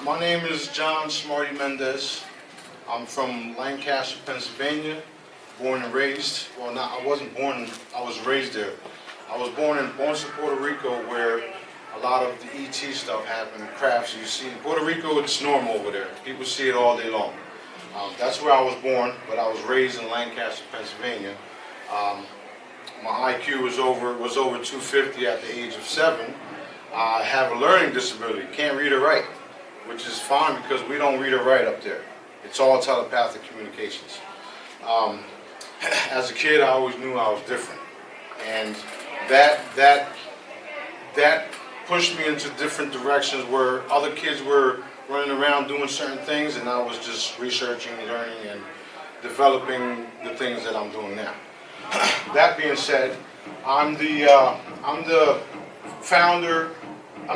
My name is John Smarty Mendez. I'm from Lancaster, Pennsylvania, born and raised. Well, I wasn't born, I was raised there. I was born in Puerto Rico, where a lot of the ET stuff happened, crafts you see. In Puerto Rico, it's normal over there. People see it all day long. That's where I was born, but I was raised in Lancaster, Pennsylvania. My IQ was over 250 at the age of 7. I have a learning disability, can't read or write, which is fine because we don't read or write up there. It's all telepathic communications. As a kid, I always knew I was different, and that pushed me into different directions where other kids were running around doing certain things, and I was just researching, learning, and developing the things that I'm doing now. That being said, I'm the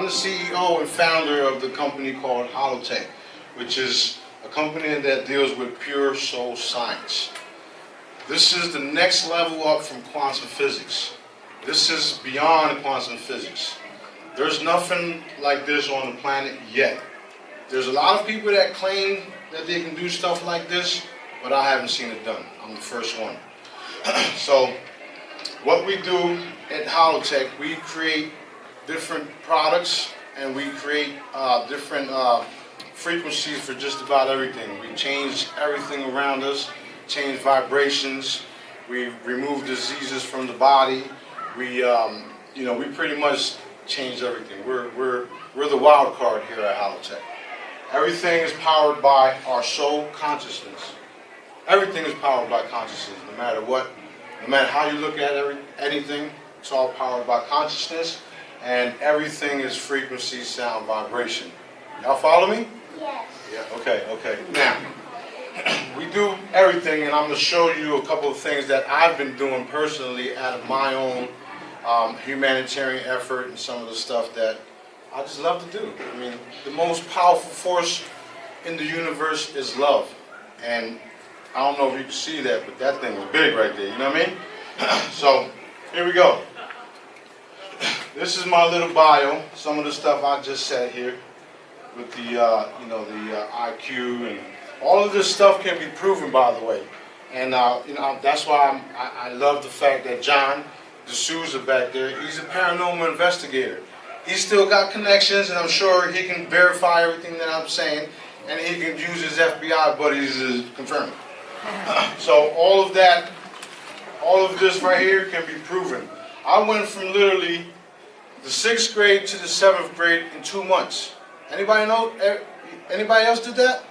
CEO and founder of the company called Holotech, which is a company that deals with pure soul science. This is the next level up from quantum physics. This is beyond quantum physics. There's nothing like this on the planet yet. There's a lot of people that claim that they can do stuff like this, but I haven't seen it done. I'm the first one. So what we do at Holotech, we create different products, and we create different frequencies for just about everything. We change everything around us, change vibrations, we remove diseases from the body. We pretty much change everything. We're the wild card here at Holotech. Everything is powered by our soul consciousness. Everything is powered by consciousness, no matter what, no matter how you look at anything, it's all powered by consciousness, and everything is frequency, sound, vibration. Y'all follow me? Yes. Yeah, okay. Now, we do everything, and I'm going to show you a couple of things that I've been doing personally out of my own humanitarian effort, and some of the stuff that I just love to do. I mean, the most powerful force in the universe is love, and I don't know if you can see that, but that thing is big right there, you know what I mean? So, here we go. This is my little bio, some of the stuff I just said here, with the IQ, and all of this stuff can be proven, by the way. And that's why I love the fact that John D'Souza back there, he's a paranormal investigator. He's still got connections, and I'm sure he can verify everything that I'm saying, and he can use his FBI buddies to confirm it. So all of this right here can be proven. I went from literally the 6th grade to the 7th grade in 2 months. Anybody know? Anybody else did that?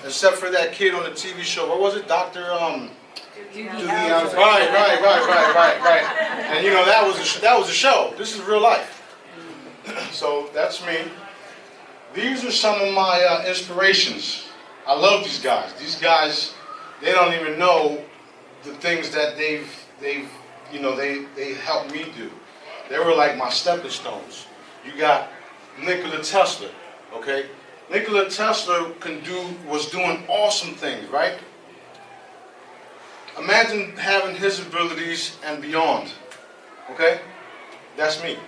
Except for that kid on the TV show. What was it? Dr. Right. And that was a show. This is real life. So that's me. These are some of my inspirations. I love these guys. These guys, they don't even know the things that they helped me do. They were like my stepping stones. You got Nikola Tesla, okay? Nikola Tesla was doing awesome things, right? Imagine having his abilities and beyond, okay? That's me.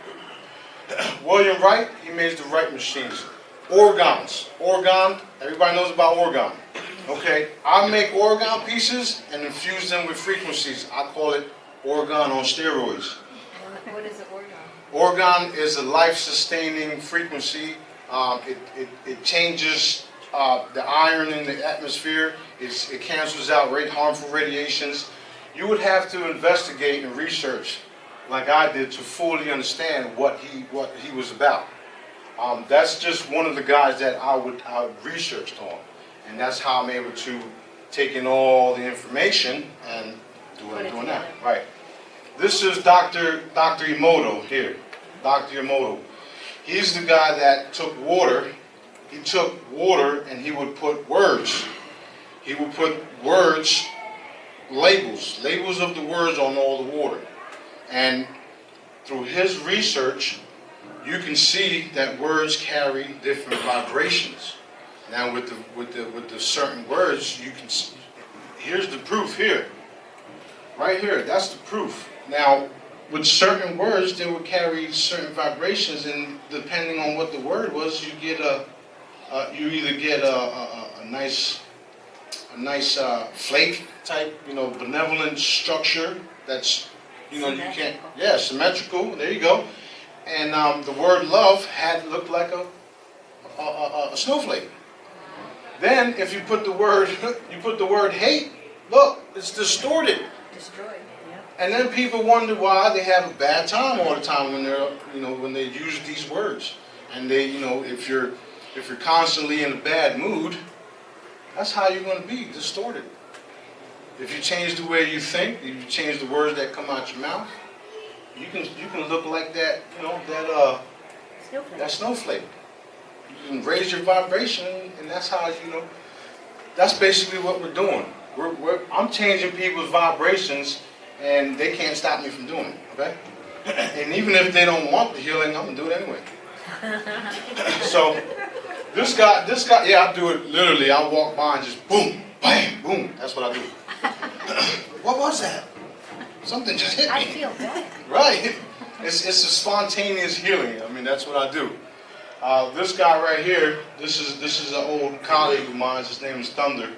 William Wright, he made the Wright machines. Organs. Organ, everybody knows about organ. Okay, I make organ pieces and infuse them with frequencies. I call it organ on steroids. What is an organ? Organ is a life-sustaining frequency. It changes the iron in the atmosphere. It cancels out harmful radiations. You would have to investigate and research, like I did, to fully understand what he was about. That's just one of the guys that I researched on, and that's how I'm able to take in all the information and do what I'm doing now. Right. This is Dr. Emoto here. Dr. Emoto. He's the guy that took water. He took water and he would put words. He would put words, labels of the words on all the water. And through his research, you can see that words carry different vibrations. Now, with the certain words, you can see, here's the proof here, right here. That's the proof. Now, with certain words, they would carry certain vibrations, and depending on what the word was, you get you either get a nice flake type, benevolent structure that's, you can't, yeah, symmetrical. There you go. And the word love looked like a snowflake. Then, if you put the word hate, look, it's distorted. Destroyed. Yeah. And then people wonder why they have a bad time all the time when they're, when they use these words. And they, if you're constantly in a bad mood, that's how you're going to be, distorted. If you change the way you think, if you change the words that come out your mouth, you can look like that, Snowflake. that snowflake. You can raise your vibration, and that's how, that's basically what we're doing. I'm changing people's vibrations, and they can't stop me from doing it, okay? And even if they don't want the healing, I'm going to do it anyway. So, this guy, yeah, I do it literally. I walk by and just boom, bam, boom. That's what I do. What was that? Something just hit me. I feel bad. Right. It's a spontaneous healing. I mean, that's what I do. This guy right here, this is an old colleague of mine. His name is Thunder.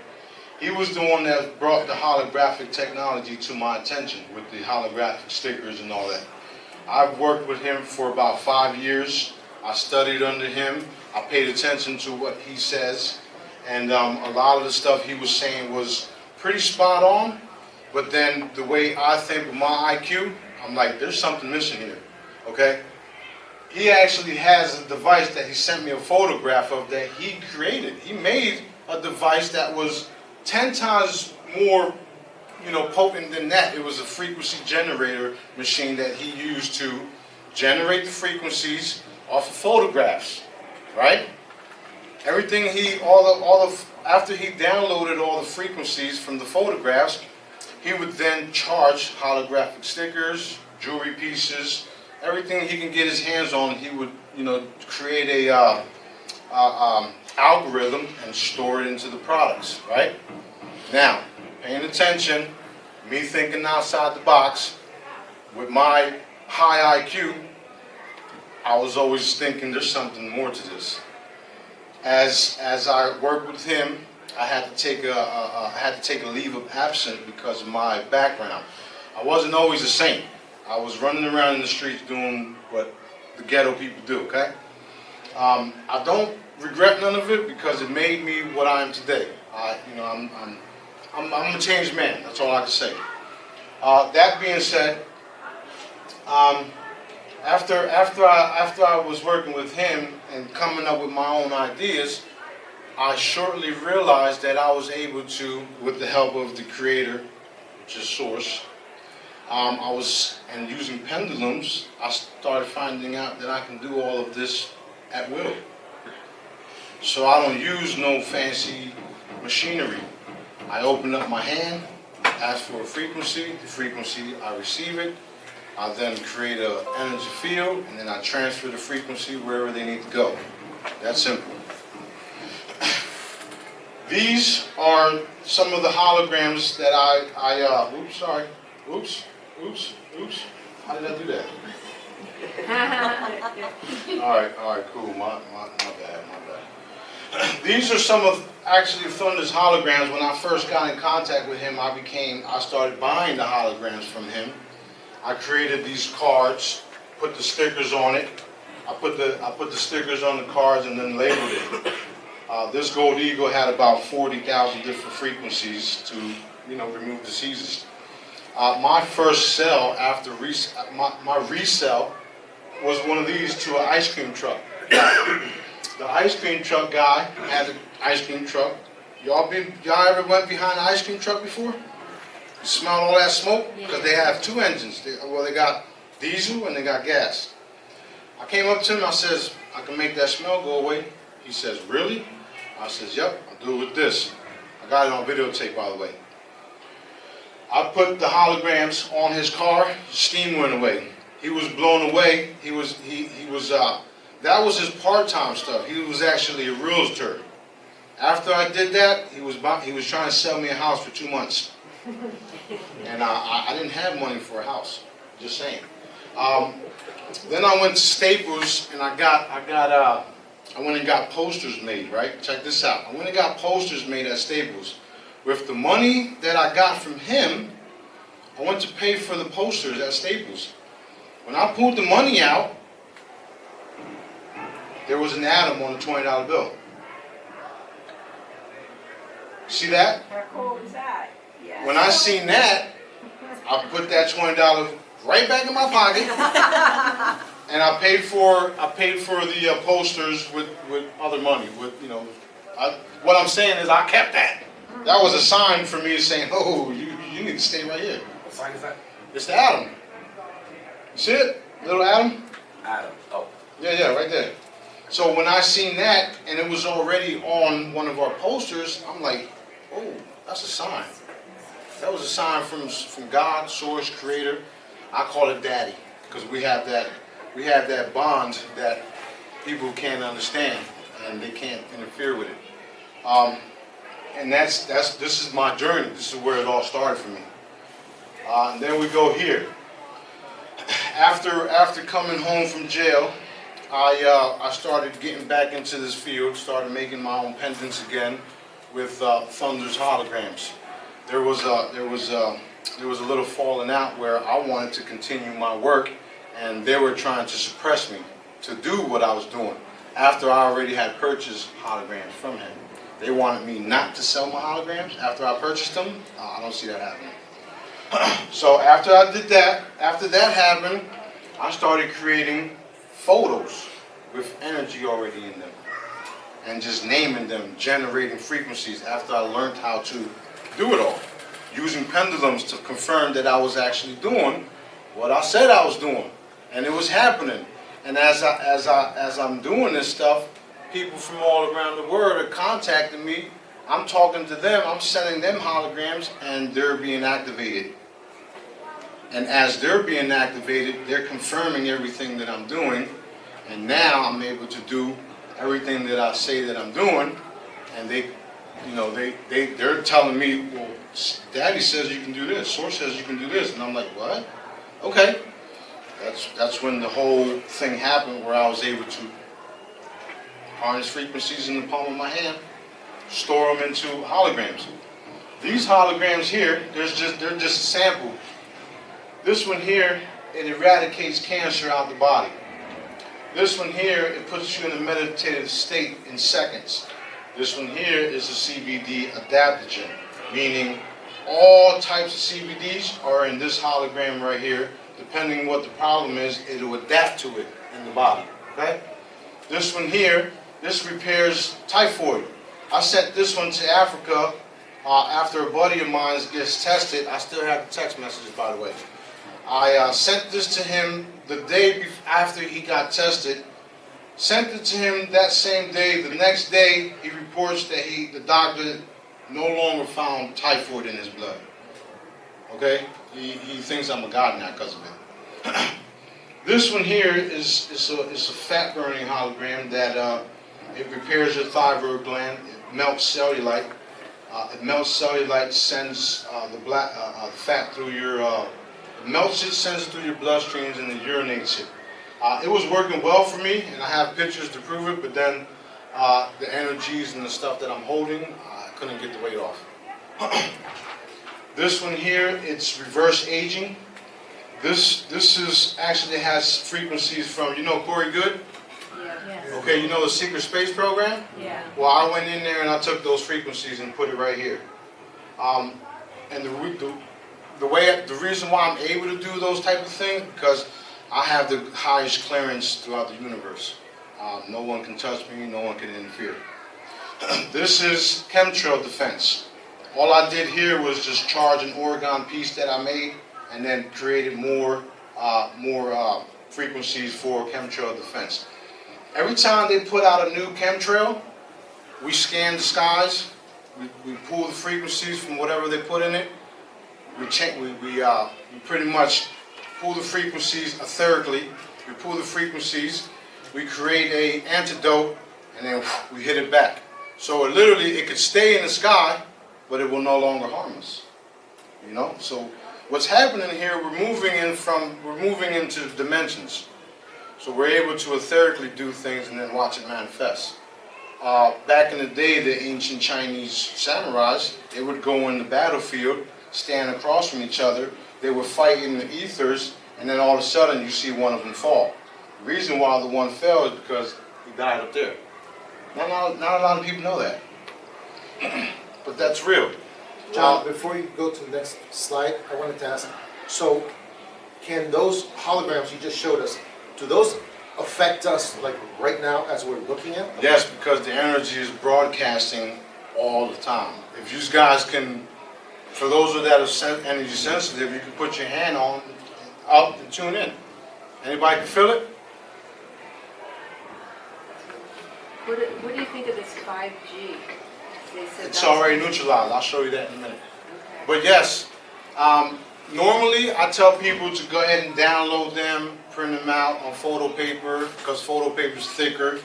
He was the one that brought the holographic technology to my attention with the holographic stickers and all that. I've worked with him for about 5 years. I studied under him. I paid attention to what he says. And a lot of the stuff he was saying was pretty spot on. But then the way I think with my IQ, I'm like, there's something missing here. Okay? He actually has a device that he sent me a photograph of that he created. He made a device that was 10 times more, potent than that. It was a frequency generator machine that he used to generate the frequencies off of photographs, right? Everything after he downloaded all the frequencies from the photographs, he would then charge holographic stickers, jewelry pieces, everything he can get his hands on. He would, create a algorithm and store it into the products, right? Now, paying attention, me thinking outside the box, with my high IQ, I was always thinking there's something more to this. As I worked with him, I had to take a leave of absence because of my background. I wasn't always a saint. I was running around in the streets doing what the ghetto people do. Okay, I don't regret none of it because it made me what I am today. I'm a changed man. That's all I can say. That being said, after I was working with him and coming up with my own ideas, I shortly realized that I was able to, with the help of the creator, which is Source, and using pendulums, I started finding out that I can do all of this at will. So I don't use no fancy machinery. I open up my hand, ask for a frequency, the frequency, I receive it. I then create an energy field, and then I transfer the frequency wherever they need to go. That's simple. These are some of the holograms that oops. How did I do that? All right, cool. My bad. These are some of actually Thunder's holograms. When I first got in contact with him, I started buying the holograms from him. I created these cards, put the stickers on it. I put the stickers on the cards and then labeled it. This gold eagle had about 40,000 different frequencies to, remove diseases. My first sell after my resell was one of these to an ice cream truck. The ice cream truck guy had an ice cream truck. Y'all ever went behind an ice cream truck before? You smelled all that smoke? Because they have two engines. They got diesel and they got gas. I came up to him, I says, I can make that smell go away. He says, really? I says, yep, I'll do it with this. I got it on videotape, by the way. I put the holograms on his car, steam went away. He was blown away. That was his part-time stuff. He was actually a realtor. After I did that, he was trying to sell me a house for 2 months. And I didn't have money for a house, just saying. Then I went to Staples and I went and got posters made, right? Check this out. I went and got posters made at Staples. With the money that I got from him, I went to pay for the posters at Staples. When I pulled the money out, there was an atom on the $20 bill. See that? How cool is that? Yeah. When I seen that, I put that $20 right back in my pocket, and I paid for the posters with other money. What I'm saying is I kept that. That was a sign for me saying, "Oh, you need to stay right here." What sign is that? It's the atom. You see it, little atom? Adam. Oh. Yeah, right there. So when I seen that, and it was already on one of our posters, I'm like, "Oh, that's a sign." That was a sign from God, Source, Creator. I call it Daddy, because we have that bond that people can't understand, and they can't interfere with it. And this is my journey. This is where it all started for me. And then we go here. After coming home from jail, I started getting back into this field. Started making my own pendants again with Thunder's holograms. There was a little falling out where I wanted to continue my work, and they were trying to suppress me to do what I was doing after I already had purchased holograms from him. They wanted me not to sell my holograms after I purchased them. I don't see that happening. So after I did that, after that happened, I started creating photos with energy already in them and just naming them, generating frequencies after I learned how to do it all, using pendulums to confirm that I was actually doing what I said I was doing, and it was happening. And as I'm doing this stuff, people from all around the world are contacting me. I'm talking to them, I'm sending them holograms, and they're being activated. And as they're being activated, they're confirming everything that I'm doing, and now I'm able to do everything that I say that I'm doing, and they're telling me, well, Daddy says you can do this, Source says you can do this, and I'm like, what? Okay. That's when the whole thing happened, where I was able to harness frequencies in the palm of my hand, store them into holograms. These holograms here, they're just a sample. This one here, it eradicates cancer out the body. This one here, it puts you in a meditative state in seconds. This one here is a CBD adaptogen, meaning all types of CBDs are in this hologram right here. Depending what the problem is, it will adapt to it in the body. Okay? This one here, this repairs typhoid. I sent this one to Africa after a buddy of mine gets tested. I still have the text messages, by the way. I sent this to him the day after he got tested. Sent it to him that same day. The next day, he reports that the doctor no longer found typhoid in his blood. Okay? He thinks I'm a god now because of it. This one here is a fat burning hologram that it repairs your thyroid gland. It melts cellulite. Sends the fat through your melts it, sends it through your bloodstreams, and it urinates it. It was working well for me, and I have pictures to prove it, but then the energies and the stuff that I'm holding, I couldn't get the weight off. This one here, it's reverse aging. This is actually has frequencies from, Corey Good? Yeah. Okay, the secret space program? Yeah. Well, I went in there and I took those frequencies and put it right here. And the reason why I'm able to do those type of things, because I have the highest clearance throughout the universe. No one can touch me, no one can interfere. This is chemtrail defense. All I did here was just charge an orgone piece that I made, and then created more frequencies for chemtrail defense. Every time they put out a new chemtrail, we scan the skies, we pull the frequencies from whatever they put in it. We pretty much pull the frequencies etherically. We pull the frequencies, we create an antidote, and then we hit it back. So it could stay in the sky, but it will no longer harm us. So what's happening here, we're moving into dimensions. So we're able to etherically do things and then watch it manifest. Back in the day, the ancient Chinese samurais, they would go in the battlefield, stand across from each other, they would fight in the ethers, and then all of a sudden you see one of them fall. The reason why the one fell is because he died up there. Not a lot of people know that. But that's real. John, before you go to the next slide, I wanted to ask, so can those holograms you just showed us, do those affect us like right now as we're looking at them? Yes, because the energy is broadcasting all the time. If you guys can, for those that are energy sensitive, you can put your hand on, up and tune in. Anybody can feel it? What do you think of this 5G? They said It's that's- already neutralized. I'll show you that in a minute. Okay. But yes, normally I tell people to go ahead and download them, print them out on photo paper because photo paper is thicker,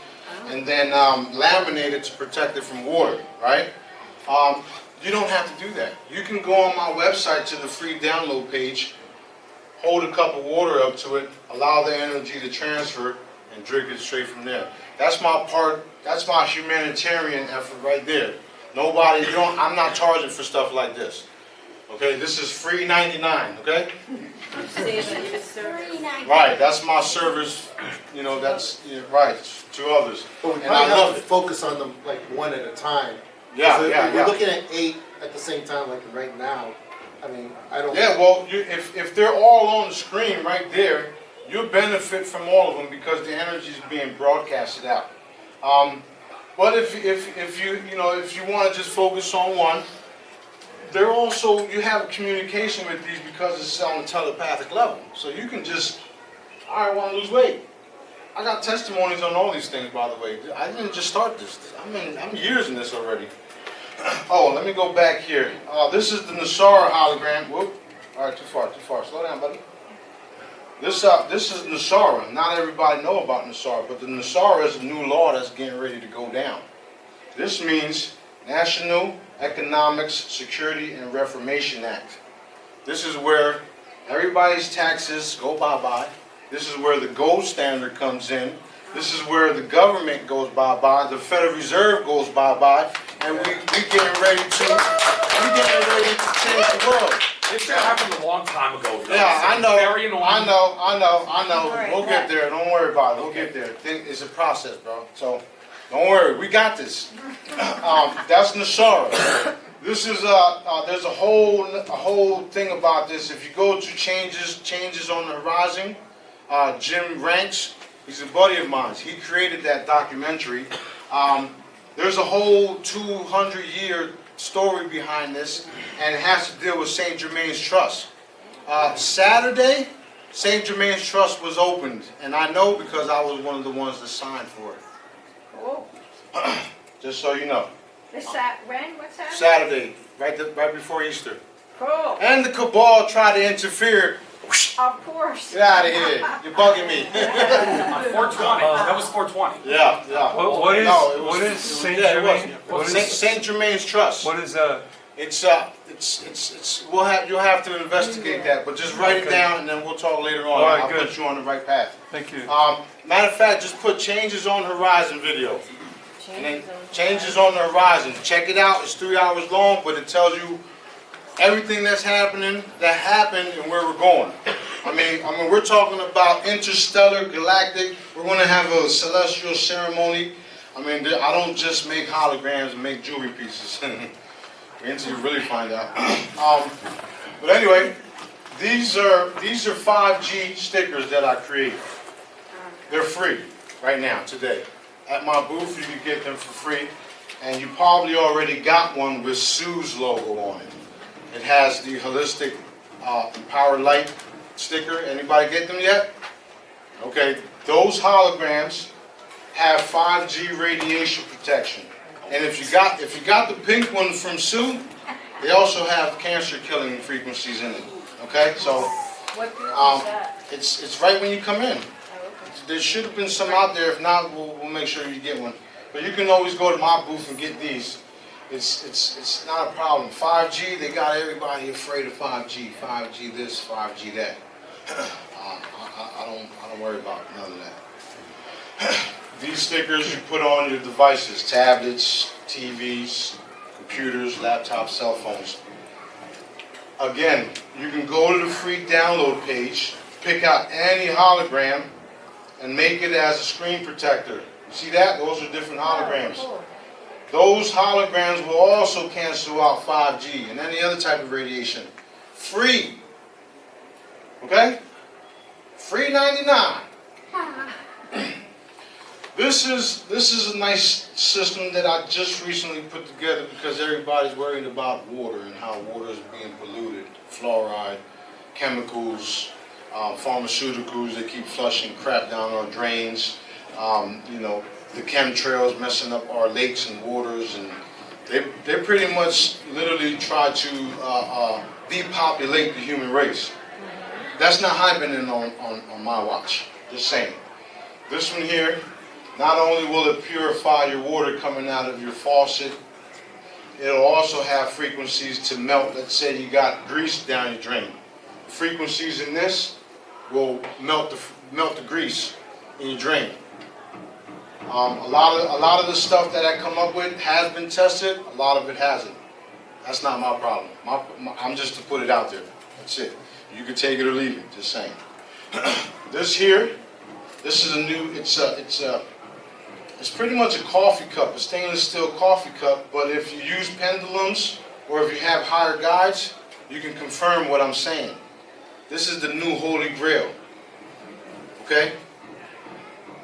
and then laminate it to protect it from water, right? You don't have to do that. You can go on my website to the free download page, hold a cup of water up to it, allow the energy to transfer, and drink it straight from there. That's my part. That's my humanitarian effort right there. Nobody, I'm not charging for stuff like this. Okay, this is free 99. Okay. Saving your service. Right, that's my service. You know, that's right to others, But we and probably I have love to it. focus on them like one at a time. Yeah, So yeah, if we're yeah. looking at 8 at the same time, like right now, I mean, I don't. Yeah, well, if they're all on the screen right there, you'll benefit from all of them because the energy is being broadcasted out. But if you want to just focus on one, they're also, you have communication with these because it's on a telepathic level. So you can just, I want to lose weight. I got testimonies on all these things, by the way. I didn't just start this. I'm years in this already. Oh, let me go back here. This is the Nasara hologram. Whoop. All right, too far. Slow down, buddy. This is Nasara. Not everybody know about Nasara, but the Nasara is a new law that's getting ready to go down. This means National Economics, Security, and Reformation Act. This is where everybody's taxes go bye-bye. This is where the gold standard comes in. This is where the government goes bye-bye. The Federal Reserve goes bye-bye. And we getting ready to change the world. This should happen a long time ago. though. Yeah, I It's know, very annoying. I know. Alright, We'll get there. Don't worry about it. We'll get there. It's a process, bro. So, don't worry. We got this. That's Nasara. This is there's a whole thing about this. If you go to changes on the horizon, Jim Ranks, he's a buddy of mine. He created that documentary. There's a whole 200-year story behind this, and it has to deal with St. Germain's Trust. Saturday, St. Germain's Trust was opened, and I know because I was one of the ones that signed for it. Cool. Just so you know. What's that? Saturday, right before Easter. Cool. And the cabal tried to interfere. Of course. Get out of here. You're bugging me. 420. That was 420. Yeah. What is No, it was- what it is was- Saint yeah, it was. Germain? What Saint, is Saint Germain's Trust. what is It's you'll have to investigate that, but just write it Okay. down and then we'll talk later on. All right, I'll good. put you on the right path. Thank you. Matter of fact, just put changes on horizon video. And then changes on the horizon. Check it out. It's 3 hours long, but it tells you everything that happened and where we're going. I mean, we're talking about interstellar, galactic. We're going to have a celestial ceremony. I mean, I don't just make holograms and make jewelry pieces. Until you really find out. But anyway, these are 5G stickers that I created. They're free right now, today. At my booth, you can get them for free. And you probably already got one with Sue's logo on it. It has the holistic power light sticker. Anybody get them yet? Okay, those holograms have 5G radiation protection. And if you got the pink one from Sue, they also have cancer killing frequencies in it. Okay, so What group is that? it's right when you come in. Oh, okay. There should have been some out there. If not, we'll make sure you get one. But you can always go to my booth and get these. it's not a problem. 5G, they got everybody afraid of 5G. 5G this, 5G that. I don't worry about none of that. These stickers you put on your devices, tablets, TVs, computers, laptops, cell phones. Again, you can go to the free download page, pick out any hologram, and make it as a screen protector. See that? Those are different holograms. Cool. Those holograms will also cancel out 5G and any other type of radiation. Free. Okay? Free 99. This is a nice system that I just recently put together because everybody's worried about water and how water is being polluted. Fluoride, chemicals, pharmaceuticals, they keep flushing crap down our drains. You know, the chemtrails messing up our lakes and waters, and they pretty much literally try to depopulate the human race. That's not happening on my watch, just saying. This one here, not only will it purify your water coming out of your faucet, it'll also have frequencies to melt. Let's say you got grease down your drain. Frequencies in this will melt the grease in your drain. A lot of the stuff that I come up with has been tested. A lot of it hasn't. That's not my problem. I'm just to put it out there. That's it. You can take it or leave it. Just saying. This here, this is a new. It's pretty much a coffee cup, a stainless steel coffee cup. But if you use pendulums or if you have higher guides, you can confirm what I'm saying. This is the new Holy Grail. Okay?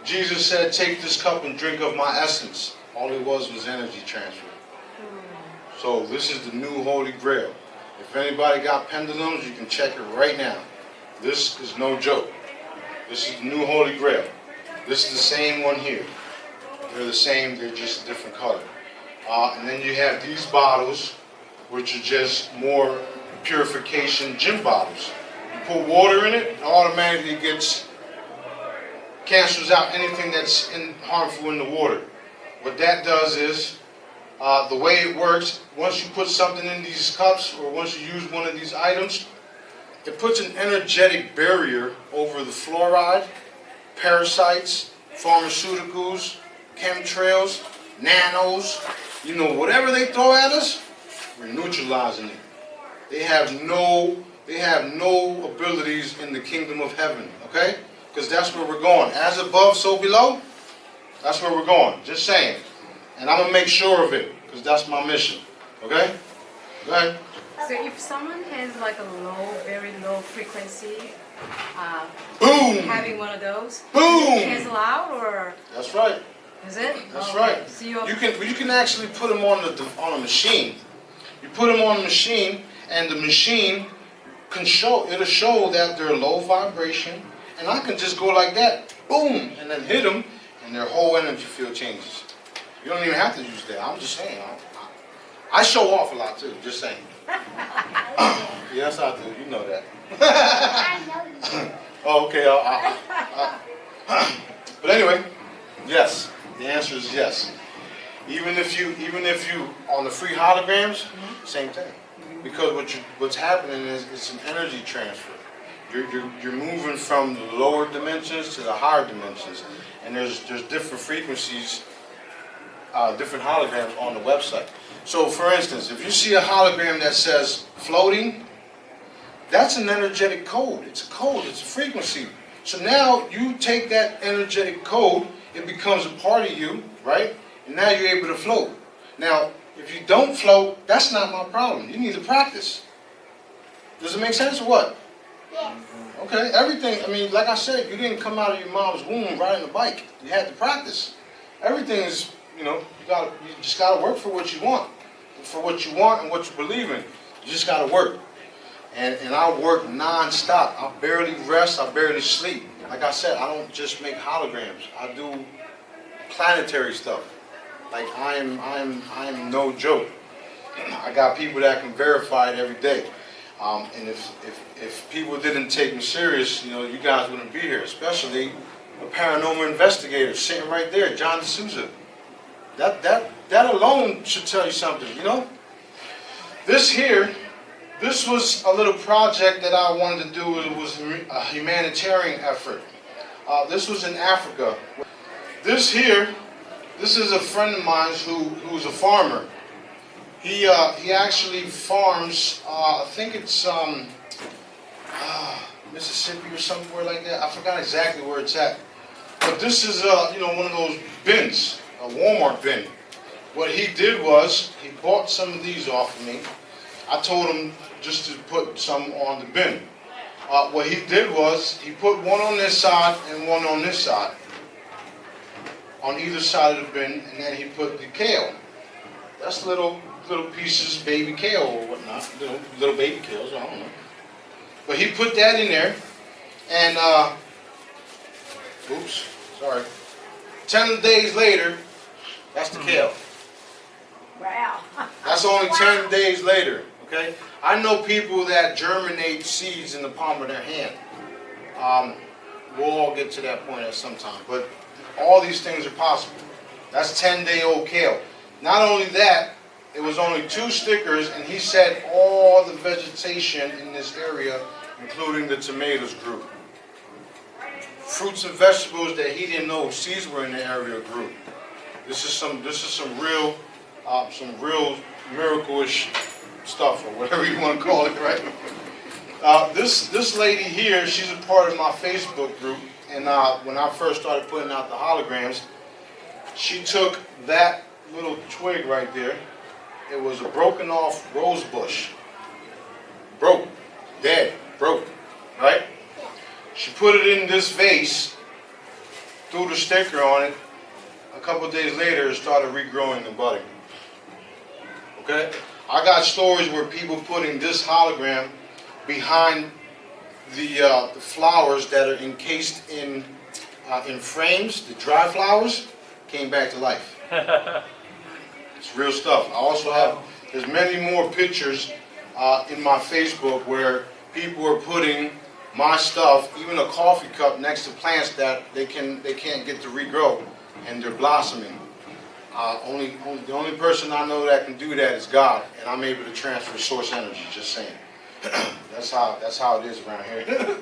Jesus said, "Take this cup and drink of my essence." All it was energy transfer. So this is the new Holy Grail. If anybody got pendulums, you can check it right now. This is no joke. This is the new Holy Grail. This is the same one here. They're the same, they're just a different color. And then you have these bottles, which are just more purification gym bottles. You put water in it, it automatically cancels out anything that's harmful in the water. What that does is, the way it works, once you put something in these cups, or once you use one of these items, it puts an energetic barrier over the fluoride, parasites, pharmaceuticals, chemtrails, nanos, you know, whatever they throw at us, we're neutralizing it. They have no abilities in the kingdom of heaven, okay? Because that's where we're going. As above, so below. That's where we're going. Just saying. And I'm going to make sure of it, because that's my mission. Okay? Go ahead. So if someone has like a very low frequency, Boom! having one of those, Boom! cancel out, or That's right. is it? That's Okay. right. So You can actually put them on a machine. You put them on a machine, and the machine it'll show that they're low vibration, and I can just go like that, boom, and then hit them, and their whole energy field changes. You don't even have to use that. I'm just saying. I show off a lot too. Just saying. Yes, I do. You know that. Oh, okay. But anyway, yes. The answer is yes. Even if you on the free holograms, same thing. Because what's happening is it's an energy transfer. You're moving from the lower dimensions to the higher dimensions, and there's different frequencies, different holograms on the website. So, for instance, if you see a hologram that says floating, that's an energetic code. It's a code. It's a frequency. So now you take that energetic code, it becomes a part of you, right? And now you're able to float. Now, if you don't float, that's not my problem. You need to practice. Does it make sense or what? Yes. Okay, everything, I mean, like I said, you didn't come out of your mom's womb riding a bike. You had to practice. Everything is, you just gotta work for what you want. For what you want and what you believe in. You just gotta work. And I work non-stop. I barely rest, I barely sleep. Like I said, I don't just make holograms. I do planetary stuff. Like I am no joke. I got people that can verify it every day. And if people didn't take me serious, you guys wouldn't be here. Especially a paranormal investigator sitting right there, John D'Souza. That alone should tell you something, you know? This here, this was a little project that I wanted to do. It was a humanitarian effort. This was in Africa. This here, this is a friend of mine who's a farmer. He actually farms, I think it's Mississippi or somewhere like that. I forgot exactly where it's at. But this is one of those bins, a Walmart bin. What he did was he bought some of these off of me. I told him just to put some on the bin. What he did was he put one on this side and one on this side, on either side of the bin, and then he put the kale. That's little pieces, baby kale or whatnot, little baby kales, I don't know. But he put that in there, and oops, sorry. 10 days later, that's the kale. Wow. That's only 10 days later, okay? I know people that germinate seeds in the palm of their hand. We'll all get to that point at some time, but all these things are possible. That's 10-day-old kale. Not only that, it was only 2 stickers, and he said all the vegetation in this area, including the tomatoes, grew. Fruits and vegetables that he didn't know seeds were in the area grew. This is some real miracle-ish stuff, or whatever you want to call it, right? This lady here, she's a part of my Facebook group, and when I first started putting out the holograms, she took that little twig right there. It was a broken off rose bush. Broke, dead, broke, right? She put it in this vase, threw the sticker on it. A couple days later, it started regrowing and budding. Okay? I got stories where people putting this hologram behind the flowers that are encased in frames, the dry flowers, came back to life. It's real stuff. I also have, there's many more pictures in my Facebook where people are putting my stuff, even a coffee cup, next to plants that they can't get to regrow, and they're blossoming. The only person I know that can do that is God, and I'm able to transfer source energy. Just saying. That's how it is around here.